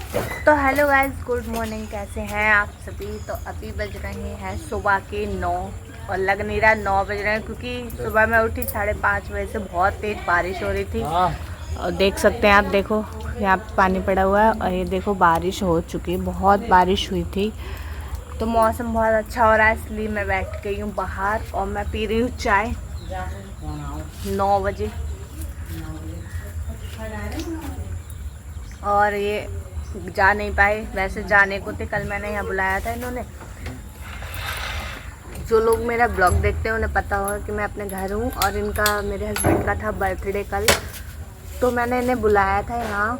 तो hello guys, good morning. कैसे हैं आप सभी? तो अभी बज रहे हैं सुबह के 9 और लग नहीं रहा 9 बज रहे हैं, क्योंकि सुबह मैं उठी 5:30 बजे से। बहुत तेज़ बारिश हो रही थी और देख सकते हैं आप, देखो यहाँ पे पानी पड़ा हुआ है और ये देखो बारिश हो चुकी है, बहुत बारिश हुई थी। तो मौसम बहुत अच्छा हो रहा है, इसलिए मैं बैठ गई हूँ बाहर और मैं पी रही हूँ चाय 9 बजे। और ये जा नहीं पाए, वैसे जाने को थे, कल मैंने यहाँ बुलाया था इन्होंने। जो लोग मेरा ब्लॉग देखते हैं उन्हें पता होगा कि मैं अपने घर हूँ और इनका, मेरे हस्बैंड का था बर्थडे कल, तो मैंने इन्हें बुलाया था यहाँ।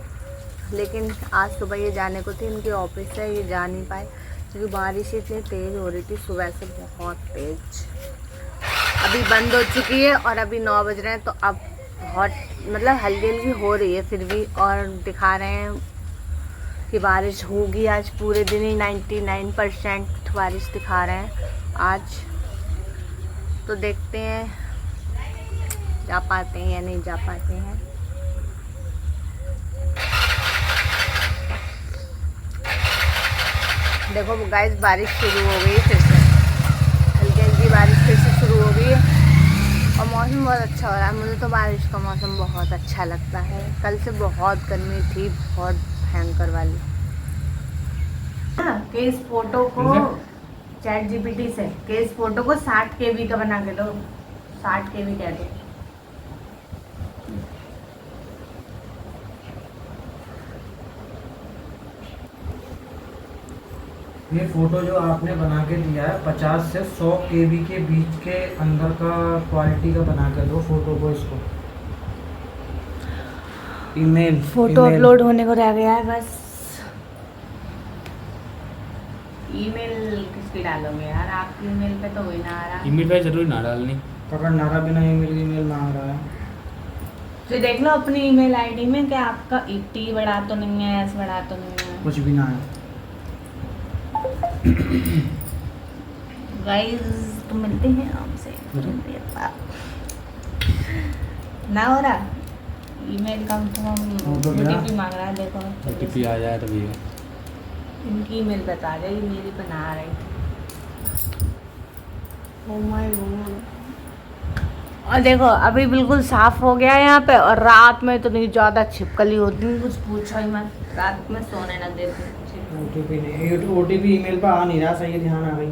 लेकिन आज सुबह ये जाने को थे, इनके ऑफिस से, ये जा नहीं पाए क्योंकि बारिश इतनी तेज़ हो रही थी सुबह से, बहुत तेज़। अभी बंद हो चुकी है और अभी 9 बज रहे हैं, तो अब बहुत मतलब हल्की हल्की हो रही है फिर भी, और दिखा रहे हैं कि बारिश होगी आज पूरे दिन ही। 99% बारिश दिखा रहे हैं आज। तो देखते हैं जा पाते हैं या नहीं जा पाते हैं। देखो गाइस, बारिश शुरू हो गई फिर से, हल्की हल्की बारिश फिर से शुरू हो गई है और मौसम बहुत अच्छा हो रहा है। मुझे तो बारिश का मौसम बहुत अच्छा लगता है। कल से बहुत गर्मी थी, बहुत भयंकर वाली। कि इस फोटो को ChatGPT से, कि इस फोटो को 60 KB का बना के दो, 60 KB कह दो। ये फोटो जो आपने बना के दिया है 50 से 100 KB के बीच के अंदर का क्वालिटी का बना के दो फोटो को। इसको ईमेल फोटो अपलोड होने को रह गया है बस। ईमेल किसकी डालोगे यार? आपकी ईमेल पे तो वही ना आ रहा। ईमेल पे जरूर ना डालनी। पकड़ नारा बिना ईमेल मांग रहा है। तो देख लो अपनी ईमेल आईडी में कि आपका टी बड़ा तो नहीं है, एस बड़ा तो नहीं है, कुछ भी ना है। गाइस तो मिलते हैं आपसे ना हो रहा ईमेल का, तो हम OTP मांग रहा है। देखो OTP आ जाए तभी है। इनकी ईमेल बता रही, मेरी बना रही थी। Oh my God। और देखो अभी बिल्कुल साफ हो गया है यहाँ पे, और रात में तो नहीं ज़्यादा छिपकली होती है, कुछ पूछो ही मत, रात में सोने ना देती। OTP नहीं, OTP ईमेल पर आ नहीं रहा, सही ध्यान आ गई,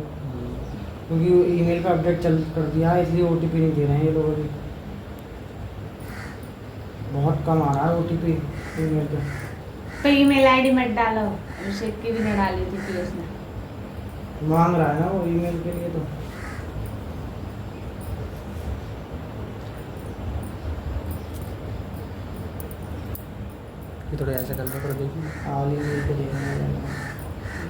क्योंकि ईमेल पर अपडेट चल कर दिया है, इसलिए OTP नहीं दे रहे हैं ये लोग अभी। बहुत कम आ रहा है OTP ईमेल पे। तो ईमेल आईडी मत डालो, अभिषेक की भी नहीं डाली थी उसने। मांग रहा है ना वो ईमेल के लिए। तो थोड़ा ऐसा कर लो, थोड़ा देखिए। आली ईमेल पे देखना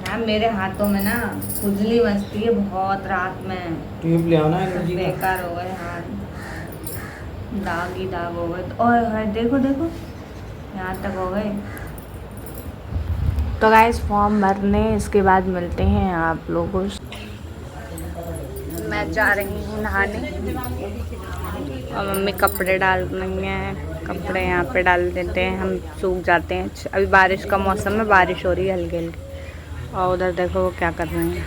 हाँ, मेरे हाथों में ना खुजली मचती है बहुत रात में। ट्यूब ले आओ ना एनर्जी का। बेकार हो गए हाथ, दाग ही दाग हो गए। ओए हाय, देखो देखो यहाँ तक हो गए। तो गाइस फॉर्म भरने, इसके बाद मिलते हैं आप लोगों से। मैं जा रही हूँ नहाने और मम्मी कपड़े डाल रही हैं। कपड़े यहाँ पे डाल देते हैं, हम सूख जाते हैं। अभी बारिश का मौसम है, बारिश हो रही है हल्की हल्की। और उधर देखो वो क्या कर रहे हैं,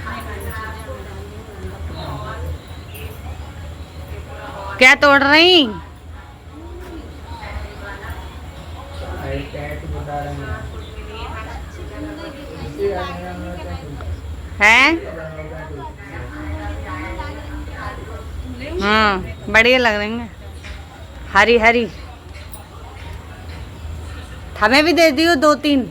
क्या तोड़ रही हैं? बढ़िया लग रही हैं, हरी हरी। हमें भी दे दियो 2-3।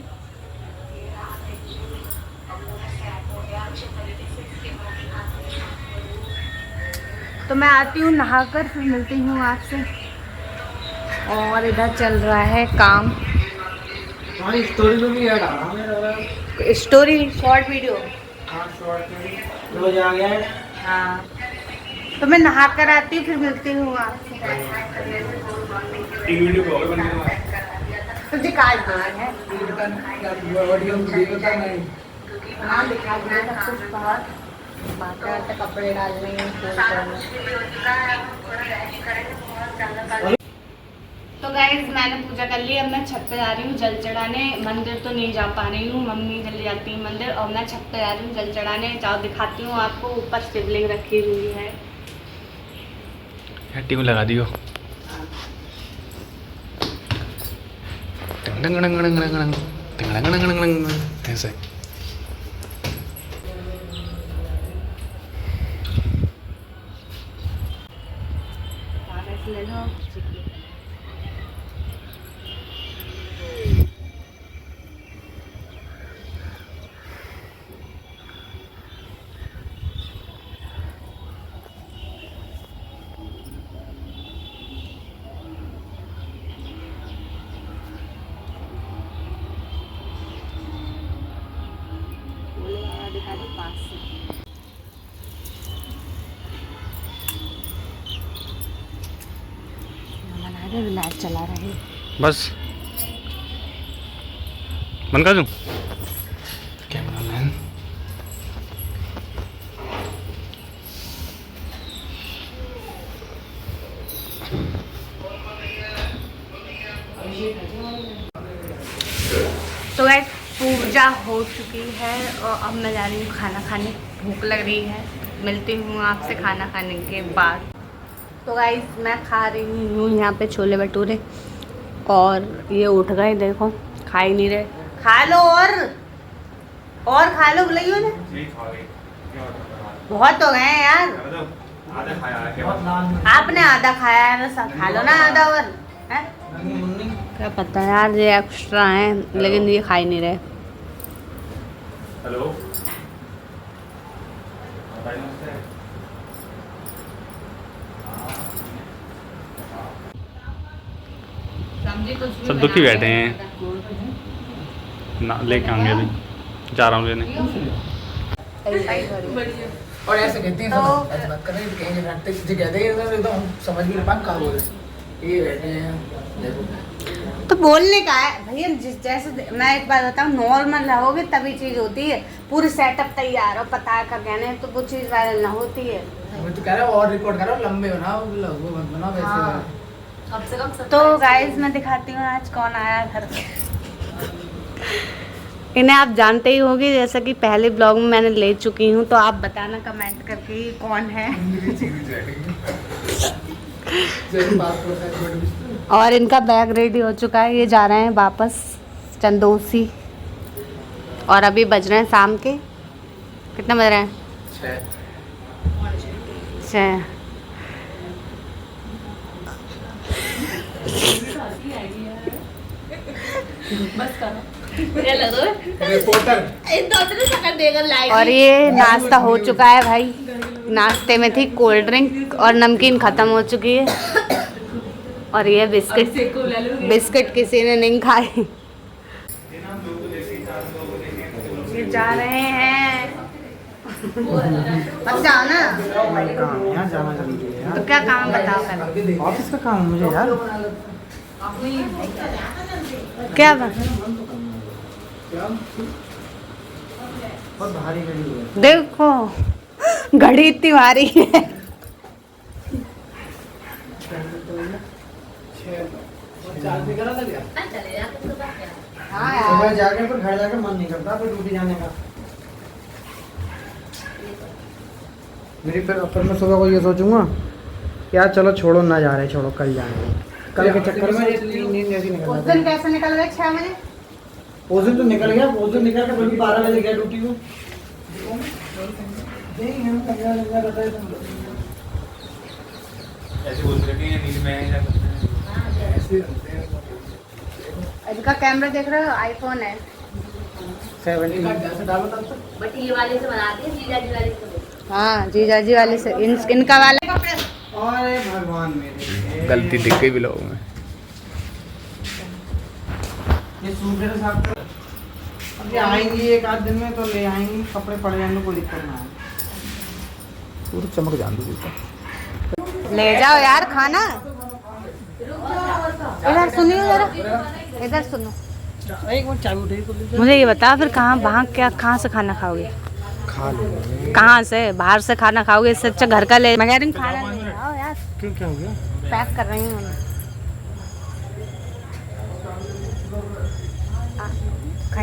तो मैं आती हूँ नहाकर, फिर मिलती हूँ आपसे। और इधर चल रहा है काम। स्टोरी में भी ऐड आ रहा मेरा। Story short video. हाँ, शॉर्ट में रोज आ गया है। हाँ, तो मैं नहा कर आती हूँ, फिर मिलती हूँ आपसे। तुझे काट देना है, हाँ दिखा दिया सब कुछ बाहर। बाकी कपड़े डालने, तो तो गाइस मैंने पूजा कर ली, अब मैं छत पे जा रही हूँ जल चढ़ाने। मंदिर तो नहीं जा पा रही हूँ, मम्मी चली जाती है मंदिर, और मैं छत पे जा रही हूँ जल चढ़ाने। जाओ दिखाती हूँ आपको, ऊपर शिवलिंग रखी हुई है। ट्यून लगा दियो। ऐसे ले लो। दिखा दो पास से। लाइट चला रहे बस बंद कर दूं कैमरा मैन। तो गाइस पूजा हो चुकी है और अब मैं जा रही हूँ खाना खाने। भूख लग रही है, मिलती हूँ आपसे खाना खाने के बाद। तो गाइस मैं खा रही हूँ यहाँ पे छोले भटूरे, और ये उठ गए, देखो खा ही नहीं रहे। खा लो और खा लो, बुलाइयो ना। बहुत हो गए हैं यार, आपने आधा खाया है ना, सब खा लो ना आधा और है? क्या पता यार, ये एक्स्ट्रा हैं लेकिन ये खा ही नहीं रहे। हेलो सब दुखी बैठे हैं ना, लेके आएंगे अभी, जा रहा हूँ लेने। और ऐसे कहते हैं सब ऐसे बात कर रहे हैं कहीं जगह हटते जो कहते हैं एकदम हम समझ भी नहीं पाए कहाँ बोल रहे ये बैठे हैं देखो। तो बोलने का है भैया, जैसे मैं एक बात बताऊँ, नॉर्मल रहोगे तभी चीज़ होती है। पूरी सेटअप तैयार हो, पता है का कहने, तो वो चीज़ वायरल ना होती है। मैं तो कह रहा हूँ और रिकॉर्ड करो, लंबे बनाओ, वो मत बनाओ वैसे। हाँ। कम से कम तो गाइस मैं दिखाती हूँ आज कौन आया घर पे। इन्हें आप जानते ही होंगे, जैसा कि पहले ब्लॉग में मैंने ले चुकी हूँ, तो आप बताना कमेंट करके कौन है। और इनका बैग रेडी हो चुका है, ये जा रहे हैं वापस चंदोसी। और अभी बज रहे हैं शाम के कितने बज रहे हैं? 6। और ये नाश्ता हो चुका है भाई। नाश्ते में थी कोल्ड ड्रिंक और नमकीन ख़त्म हो चुकी है, और ये बिस्किट किसी ने नहीं खाए। ये जा रहे हैं, मत जाओ ना। काम है यार, जाना जरूरी है यार। तो क्या काम बताओ पहले। ऑफिस का काम है मुझे यार। क्या बात? बहुत भारी घड़ी है। देखो घड़ी इतनी भारी है। हाँ यार, सुबह जाके फिर घर जाके मन नहीं करता फिर ड्यूटी जाने का। मेरी फिर मैं सुबह को ये सोचूंगा यार चलो छोड़ो ना, जा रहे छोड़ो कल जाएंगे। कल के चक्कर में नींद ऐसी निकल उस दिन कैसे निकल गए 6 बजे? उस दिन तो निकल गया, उस दिन निकल के फिर भी 12 बजे गया ड्यूटी को। ऐसे बोल रहे हैं नींद में है इनका कैमरा देख रहे हो, आईफोन है 17। बट ये वाले से बनाते हैं, जीजा जी वाले से। हाँ जीजा जी वाले से, इनका वाले। अरे भगवान मेरे, गलती दिख गई ब्लॉग में। ये सूट है साहब, अब ये आएंगी एक आध दिन में तो ले आएंगी, कपड़े पड़ जाएंगे, कोई दिक्कत ना है। पूरा चमक जान दो। ले जाओ यार खाना। इधर सुनियो जरा, इधर सुनो। एक मिनट चाबी उठाइए। मुझे ये बता फिर वहाँ कहाँ से खाना खाओगे? खा लो। कहाँ से? बाहर से खाना खाओगे? इससे अच्छा घर का ले। मैं कह रही हूँ खाना ले आओ यार। क्यों, क्या हो गया? पैक कर रही हूँ मैं।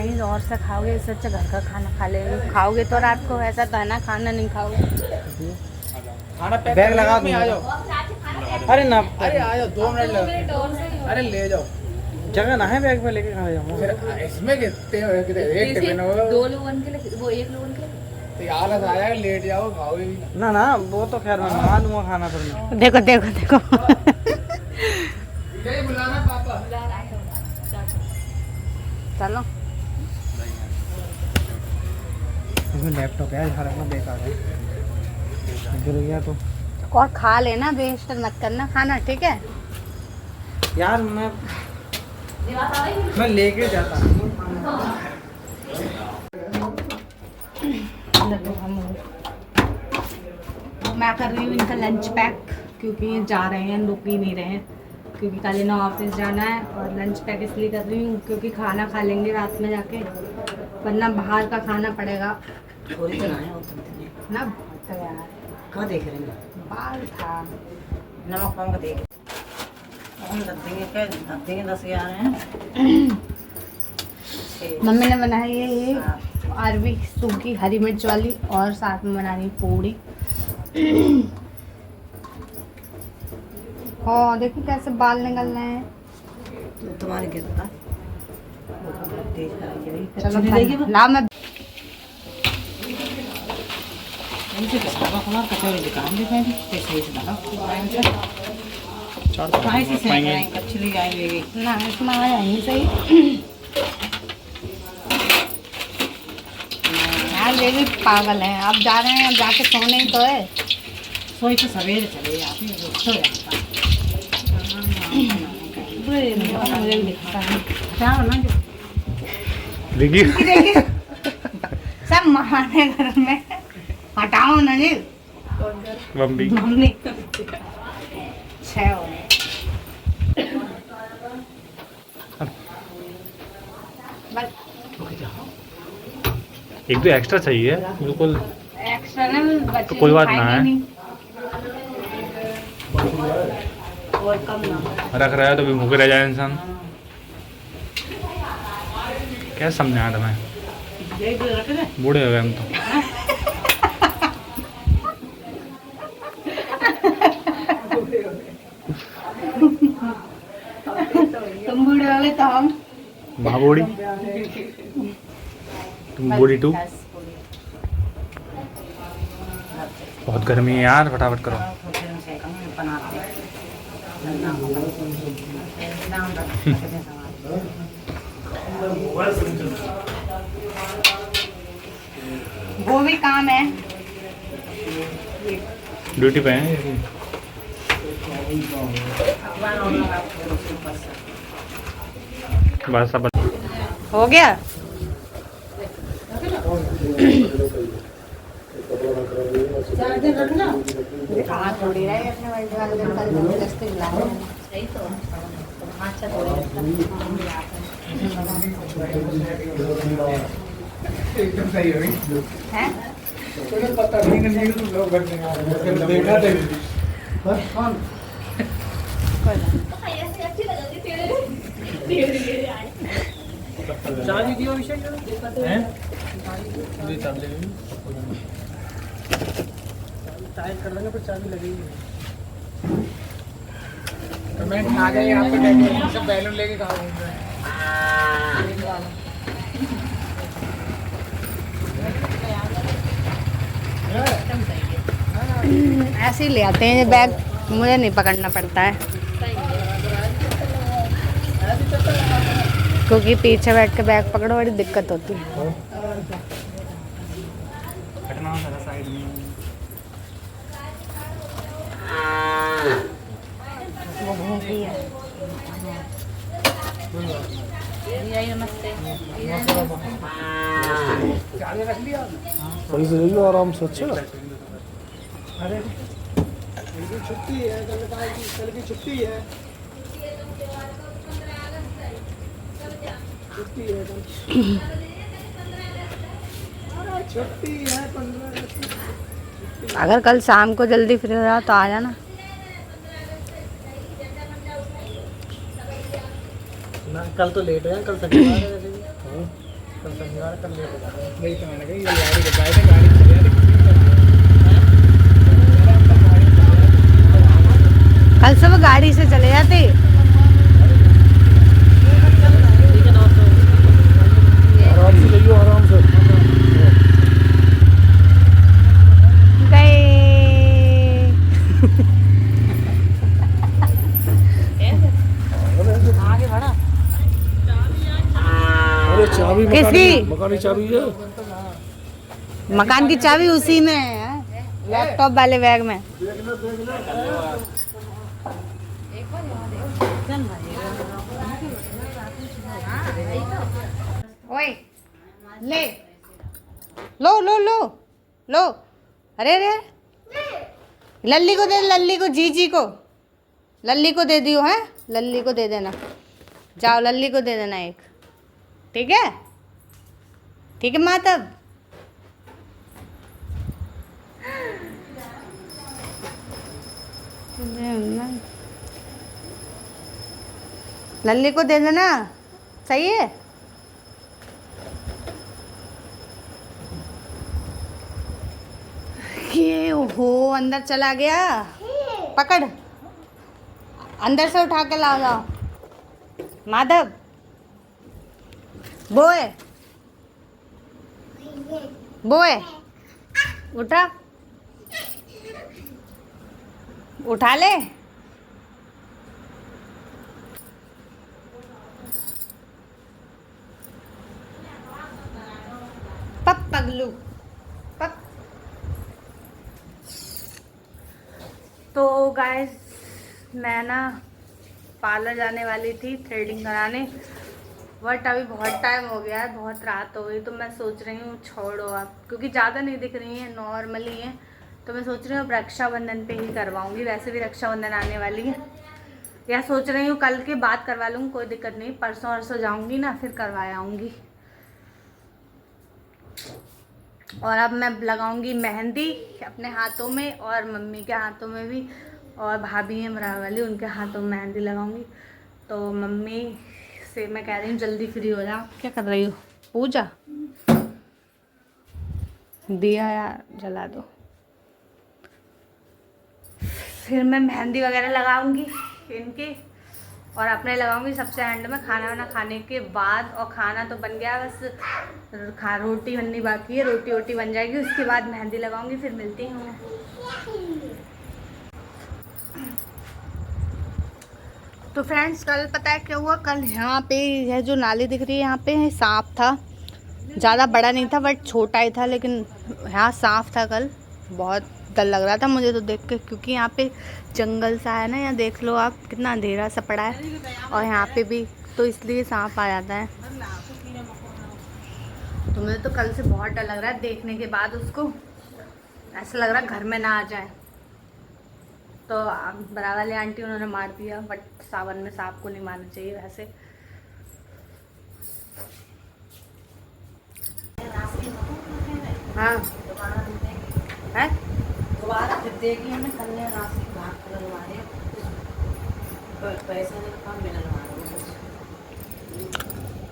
कहीं और से खाओगे, इससे अच्छा घर का खाना खा लेंगे। खाओगे तो रात को, ऐसा तो है ना, खाना नहीं खाओगे। बैग लगा दूँ? अरे ना, अरे आ जाओ, 2 मिनट लगा। अरे ले जाओ, जगह ना है बैग में लेके कहाँ जाऊँ? फिर इसमें कितने एक टिफिन होगा, 2 लोगों के लिए, वो 1 लोगों के लिए। तो आलस आया, लेट जाओ, खाओगे भी ना। ना ना, वो तो खैर मैं मंगा दूंगा खाना फिर मैं। देखो देखो देखो। ये बुलाना पापा। चलो इसमें लैपटॉप है, यहाँ रखना बेकार है, गिर गया तो। और खा लेना, वेस्ट मत करना खाना, ठीक है? यार मैं लेके जाता हूँ। मैं कर रही हूँ इनका लंच पैक, क्योंकि ये जा रहे हैं, रुक ही नहीं रहे हैं, क्योंकि कल इन्हें ऑफिस जाना है। और लंच पैक इसलिए कर रही हूँ क्योंकि खाना खा लेंगे रात में जाके, वरना बाहर का खाना पड़ेगा ना। तो यार कहाँ देख रहे हैं? बाल था, नमक पाऊंगा देख देंगे 10-11 हैं। मम्मी ने बनाई है ये अरबी सूखी हरी मिर्च वाली, और साथ में बना रही पूड़ी। हाँ देखो कैसे बाल निकल रहे हैं। तुम्हारे गिरता चलो ला, मैं कचौड़ी दुकान दिखाई सही से डालो। कचली आएगी ना, इसमें आ जाएंगे सही। यार ये भी पागल है, अब जा रहे हैं, अब जाके सोने ही तो है। सोई तो सवेरे चले जाते हैं, सो जाता मुझे भी दिखता है। हटाओ ना जो देखिए सब महाने घर में, हटाओ ना जी। बम्बी मम्मी 6 हो गए। बस एक तो एक्स्ट्रा चाहिए बिल्कुल, एक्स्ट्रा ना, बच्चे तो कोई बात ना खाएंगे है। नहीं। और कम ना रख रहा है तो भी भूखे रह जाए इंसान। क्या समझाया तुम्हें, बूढ़े हो गए हम तो। तुम बूढ़े हो गए तो हम माँ बूढ़ी, तुम बूढ़ी टू। बहुत गर्मी है यार, फटाफट करो। वो भी काम है। ड्यूटी पे हैं। बस अब हो गया। हाँ थोड़ी रही अपने बर्थडे वाले दिन, कल जबरदस्ती बुलाया है। सही तो अच्छा थोड़ी एकदम सही हो गई हैं? तो पता नहीं कि तुम लोग करते हैं, देखा था कौन कोई बात ऐसे अच्छी लगेगी तेरे चाबी दियो विषय हैं ये चाबी लगेगी, टाइट कर देंगे तो चाबी लगेगी। कमेंट आ जाए यहाँ पे, डेकोरेशन से बैलून लेके कहाँ घूम रहे हैं। ऐसे ही ले आते हैं ये बैग, मुझे नहीं पकड़ना पड़ता है, क्योंकि पीछे बैठ के बैग पकड़ो बड़ी दिक्कत होती है। वो भूख रही है। नमस्ते। चाबी रख लिया सही से ले आराम से। अच्छा अरे छुट्टी है, कल की छुट्टी है, छुट्टी है छुट्टी है 15 अगर कल शाम को जल्दी फ्री हो जाओ तो आ जाना। कल तो लेट है, कल शनिवार है वैसे भी। कल शनिवार कल लेके जा रहे हैं। नहीं तो मैंने कहा ये गाड़ी के जाए थे गाड़ी चले यार किसी का कल सब गाड़ी से चले जाते। आराम से जाइयो आराम से। आगे बढ़ा। अरे चाबी किसकी? मकानी चाबी है। मकान की चाबी उसी में है, लैपटॉप वाले बैग में। ओए ले लो लो लो लो। अरे अरे लल्ली को दे, लल्ली को, जीजी को, लल्ली को दे दियो है, लल्ली को दे देना। जाओ लल्ली को दे देना एक, ठीक है? ठीक है माँ तब। लल्ली को दे देना, सही है? ये हो अंदर चला गया, पकड़, अंदर से उठा के लाओ जाओ। माधव बोए बोए उठा, उठा ले। पप पगलू पप। तो गाइस मैं ना पार्लर जाने वाली थी थ्रेडिंग कराने, बट अभी बहुत टाइम हो गया है, बहुत रात हो गई, तो मैं सोच रही हूँ छोड़ो आप, क्योंकि ज़्यादा नहीं दिख रही हैं, नॉर्मली हैं। तो मैं सोच रही हूँ अब रक्षाबंधन पे ही करवाऊँगी, वैसे भी रक्षाबंधन आने वाली है। या सोच रही हूँ कल के बाद करवा लूँगी, कोई दिक्कत नहीं, परसों वरसों जाऊँगी ना फिर करवा आऊँगी। और अब मैं लगाऊंगी मेहंदी अपने हाथों में और मम्मी के हाथों में भी, और भाभी है मरा वाली, उनके हाथों में मेहंदी लगाऊंगी। तो मम्मी से मैं कह रही हूँ जल्दी फ्री हो जाओ। क्या कर रही हो? पूजा दिया यार जला दो। फिर मैं मेहंदी वगैरह लगाऊंगी इनकी, और अपने लगाऊंगी सबसे एंड में, खाना वाना खाने के बाद। और खाना तो बन गया, बस रोटी बननी बाकी है, रोटी वोटी बन जाएगी, उसके बाद मेहंदी लगाऊंगी। फिर मिलती हूँ। तो फ्रेंड्स कल पता है क्या हुआ? कल यहाँ पे यह जो नाली दिख रही है यहाँ पे सांप था, ज़्यादा बड़ा नहीं था बट छोटा ही था, लेकिन यहाँ सांप था कल। बहुत डर लग रहा था मुझे तो देख के, क्योंकि यहाँ पे जंगल सा है ना, यहाँ देख लो आप कितना अंधेरा सा पड़ा है, और यहाँ पे भी, तो इसलिए सांप आ जाता है। तो मुझे तो कल से बहुत डर लग रहा है, देखने के बाद उसको ऐसा लग रहा है घर में ना आ जाए। तो बड़ा वाली आंटी उन्होंने मार दिया, बट सावन में सांप को नहीं मारना चाहिए वैसे। हाँ है दोबारा फिर देखी हमने कन्या राशि भाग कर लगवाने, पैसे नहीं कम मिलने वाले।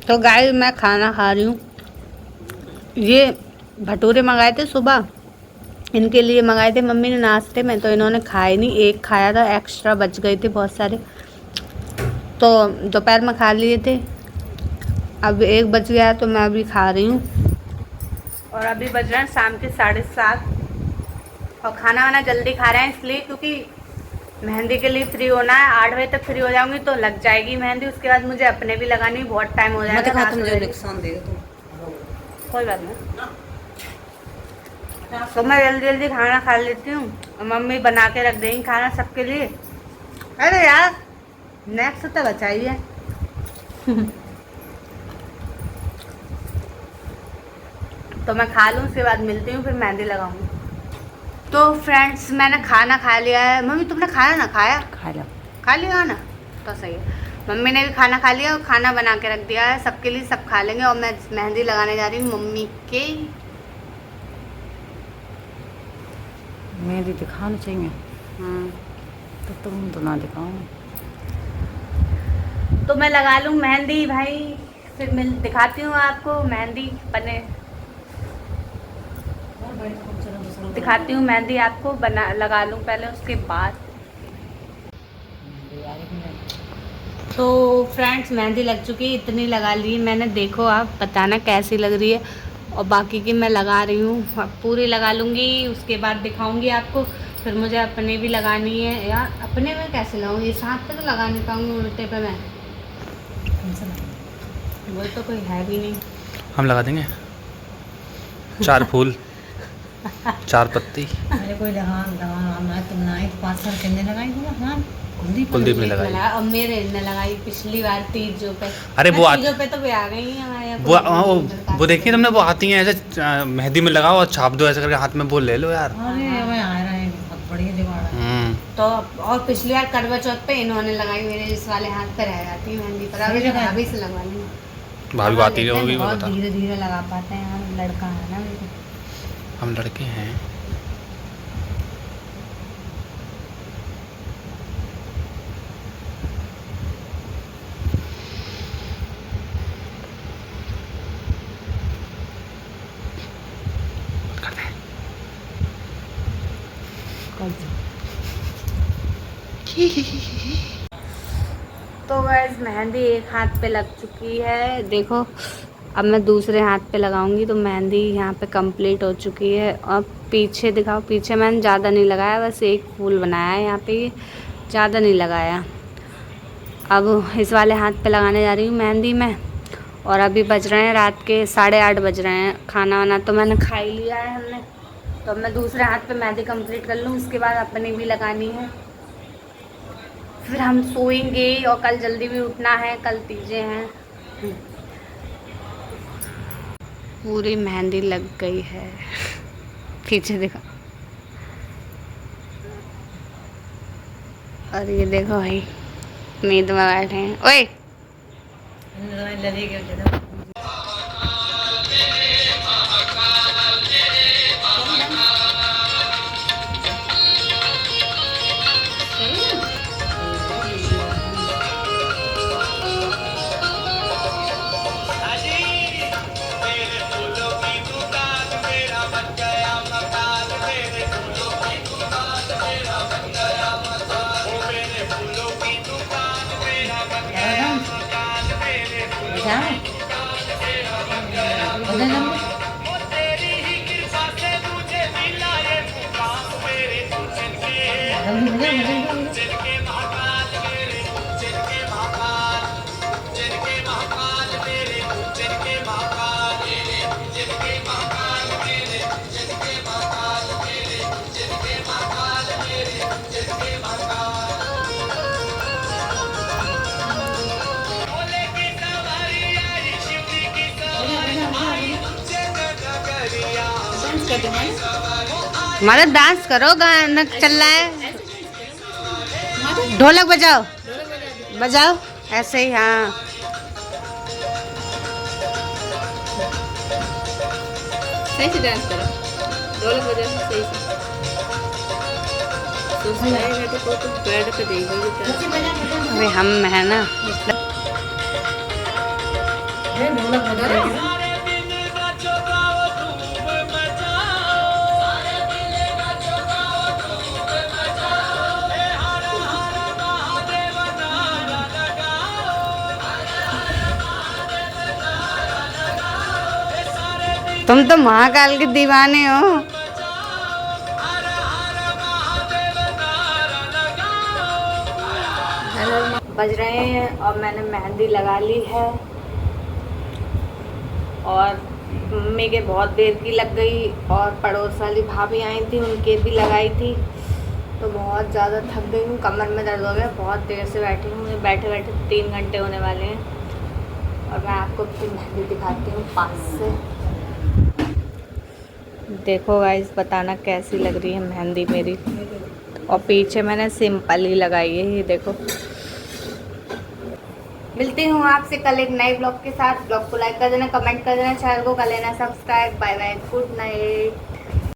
तो गाय मैं खाना खा रही हूँ। ये भटूरे मंगाए थे सुबह, इनके लिए मंगाए थे मम्मी ने नाश्ते में, तो इन्होंने खाए नहीं, एक खाया था, एक्स्ट्रा बच गए थे बहुत सारे, तो दोपहर में खा लिए थे। अब 1 बज गया है तो मैं अभी खा रही हूँ, और अभी बज रहे हैं शाम के 7:30। और खाना वाना जल्दी खा रहे हैं इसलिए क्योंकि मेहंदी के लिए फ्री होना है। 8 बजे तक फ्री हो जाऊंगी तो लग जाएगी मेहंदी, उसके बाद मुझे अपने भी लगानी, बहुत टाइम हो जाएगा। मुझे नुकसान देगा तुम। कोई बात नहीं, तो मैं जल्दी जल्दी खाना खा लेती हूँ, और मम्मी बना के रख देंगी खाना सबके लिए। अरे यार नेक्स्ट तो बचाइए। तो मैं खा लूँ, उसके बाद मिलती हूँ, फिर मेहंदी लगाऊंगी। तो फ्रेंड्स मैंने खाना खा लिया है। मम्मी तुमने खाना ना खाया? खा लिया ना, तो सही है। मम्मी ने भी खाना खा लिया और खाना बना के रख दिया है सबके लिए, सब खा लेंगे। और मैं मेहंदी लगाने जा रही हूँ मम्मी के। मेहंदी दिखाना चाहिए तो तुम तो ना दिखाओ। तो मैं लगा लूँ मेहंदी भाई, फिर मैं दिखाती हूँ आपको मेहंदी बने, दिखाती हूँ मेहंदी आपको बना लगा लूँ पहले, उसके बाद। तो फ्रेंड्स मेहंदी लग चुकी है, इतनी लगा ली मैंने, देखो आप बताना कैसी लग रही है। और बाकी की मैं लगा रही हूँ, अब पूरी लगा लूँगी, उसके बाद दिखाऊँगी आपको। फिर मुझे अपने भी लगानी है यार, अपने में कैसे लगाऊँगी, इस हाथ पे तो लगा नहीं पाऊँगी, उल्टे पे मैं, वो तो कोई है भी नहीं। हम लगा देंगे 4 फूल 4 पत्ती। मेरे कोई हाँ मैं तुम ना 5 साल के अंदर लगाई थी ना। हाँ कुलदीप ने लगाई। और मेरे ने लगाई पिछली बार तीजों पे। अरे वो तीजों पे तो भी आ गई हैं हमारे यहाँ। वो देखिए तुमने, वो आती हैं ऐसे मेहंदी में लगाओ और छाप दो ऐसे करके, हाथ में वो ले लो यार। अरे मैं आ रहा है बहुत बढ़िया दिवाड़ा। तो और पिछली बार करवा चौथ पे इन्होंने लगाई, मेरे इस वाले हाथ पे रह जाती है मेहंदी पर। अभी भाभी से लगवा ली, भाभी को आती होगी, वो बहुत बता। धीरे धीरे लगा पाते हैं हम, लड़का है ना मेरे। हम लड़के हैं। तो गाइस मेहंदी एक हाथ पे लग चुकी है, देखो। अब मैं दूसरे हाथ पे लगाऊंगी, तो मेहंदी यहाँ पे कंप्लीट हो चुकी है। और पीछे दिखाओ, पीछे मैंने ज़्यादा नहीं लगाया, बस एक फूल बनाया है यहाँ पे, ज़्यादा नहीं लगाया। अब इस वाले हाथ पे लगाने जा रही हूँ मेहंदी में। और अभी बज रहे हैं रात के 8:30 बज रहे हैं। खाना वाना तो मैंने खा ही लिया है हमने। तो अब मैं दूसरे हाथ पे मेहंदी कंप्लीट कर लूँ, उसके बाद अपनी भी लगानी है। फिर हम सोएंगे और कल जल्दी भी उठना है, कल तीजे हैं। पूरी मेहंदी लग गई है, पीछे देखो। और ये देखो भाई नींद में बैठे हैं। ओए हमारा डांस करो, गाना चल रहा है, ढोलक बजाओ, बजाओ ऐसे ही। हाँ सही से डांस करो, ढोलक बजाओ सही से। तो बेड पे देखोगे, अरे हम है ना तुम तो महाकाल के दीवाने हो। बज रहे हैं और मैंने मेहंदी लगा ली है। और मम्मी के बहुत देर की लग गई, और पड़ोस वाली भाभी आई थी, उनके भी लगाई थी। तो बहुत ज़्यादा थक गई हूँ, कमर में दर्द हो गया, बहुत देर से बैठी हूँ। मुझे बैठे बैठे 3 घंटे होने वाले हैं। और मैं आपको फिर मेहंदी दिखाती हूँ पास से। देखो गाइस बताना कैसी लग रही है मेहंदी मेरी। और पीछे मैंने सिंपल ही लगाई है, ये देखो। मिलती हूँ आपसे कल एक नए ब्लॉग के साथ। ब्लॉग को लाइक कर देना, कमेंट कर देना, चैनल को कर लेना subscribe. Bye bye, good night.